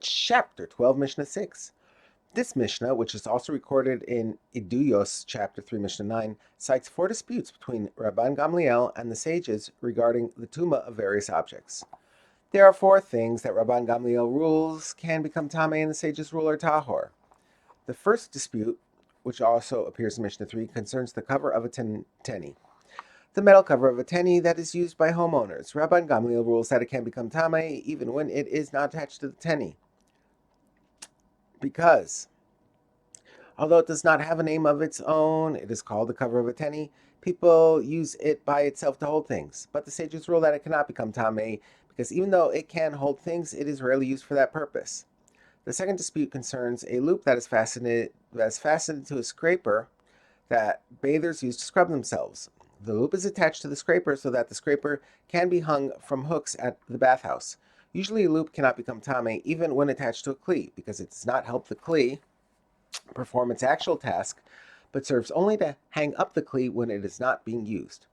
Chapter 12, Mishnah 6. This Mishnah, which is also recorded in Iduyos, chapter 3, Mishnah 9, cites 4 disputes between Rabban Gamliel and the sages regarding the tumah of various objects. There are 4 things that Rabban Gamliel rules can become tameh and the sages rule are tahor. The first dispute, which also appears in Mishnah 3, concerns the cover of a teni. The metal cover of a teni that is used by homeowners. Rabban Gamliel rules that it can become tameh even when it is not attached to the teni, because although it does not have a name of its own, it is called the cover of a teni. People use it by itself to hold things, but the sages rule that it cannot become tameh because even though it can hold things, it is rarely used for that purpose. The second dispute concerns a loop that is fastened to a scraper that bathers use to scrub themselves. The loop is attached to the scraper so that the scraper can be hung from hooks at the bathhouse. Usually a loop cannot become tameh even when attached to a kli, because it does not help the kli perform its actual task, but serves only to hang up the kli when it is not being used.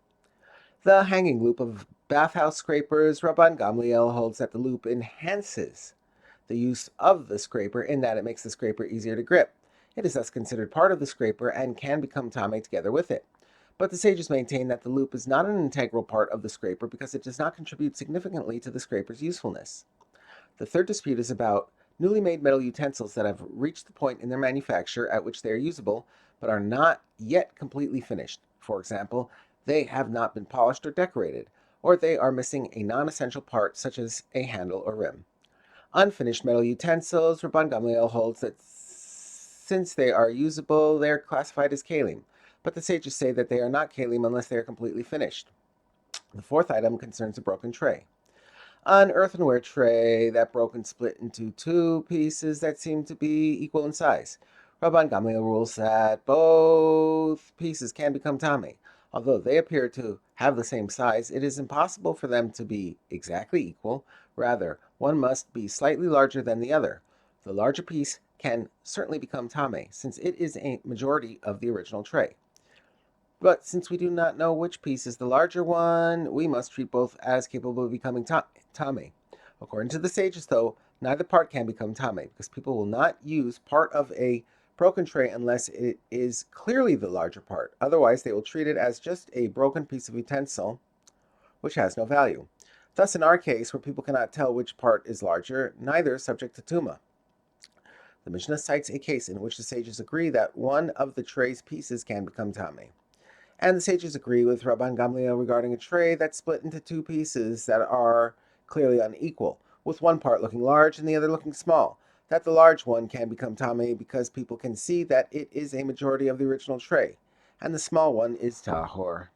The hanging loop of bathhouse scrapers, Rabban Gamliel holds that the loop enhances the use of the scraper in that it makes the scraper easier to grip. It is thus considered part of the scraper and can become tameh together with it. But the sages maintain that the loop is not an integral part of the scraper because it does not contribute significantly to the scraper's usefulness. The third dispute is about newly made metal utensils that have reached the point in their manufacture at which they are usable, but are not yet completely finished. For example, they have not been polished or decorated, or they are missing a non-essential part such as a handle or rim. Unfinished metal utensils, Rabban Gamliel holds that since they are usable, they are classified as Keilim, but the sages say that they are not Keilim unless they are completely finished. The fourth item concerns a broken tray. An earthenware tray that broke and split into 2 pieces that seem to be equal in size. Rabban Gamliel rules that both pieces can become tameh. Although they appear to have the same size, it is impossible for them to be exactly equal. Rather, one must be slightly larger than the other. The larger piece can certainly become tameh, since it is a majority of the original tray. But since we do not know which piece is the larger one, we must treat both as capable of becoming tameh. According to the sages, though, neither part can become tameh, because people will not use part of a broken tray unless it is clearly the larger part. Otherwise, they will treat it as just a broken piece of utensil, which has no value. Thus, in our case, where people cannot tell which part is larger, neither is subject to tumah. The Mishnah cites a case in which the sages agree that one of the tray's pieces can become tameh. And the sages agree with Rabban Gamliel regarding a tray that's split into 2 pieces that are clearly unequal, with one part looking large and the other looking small, that the large one can become tameh because people can see that it is a majority of the original tray, and the small one is tahor.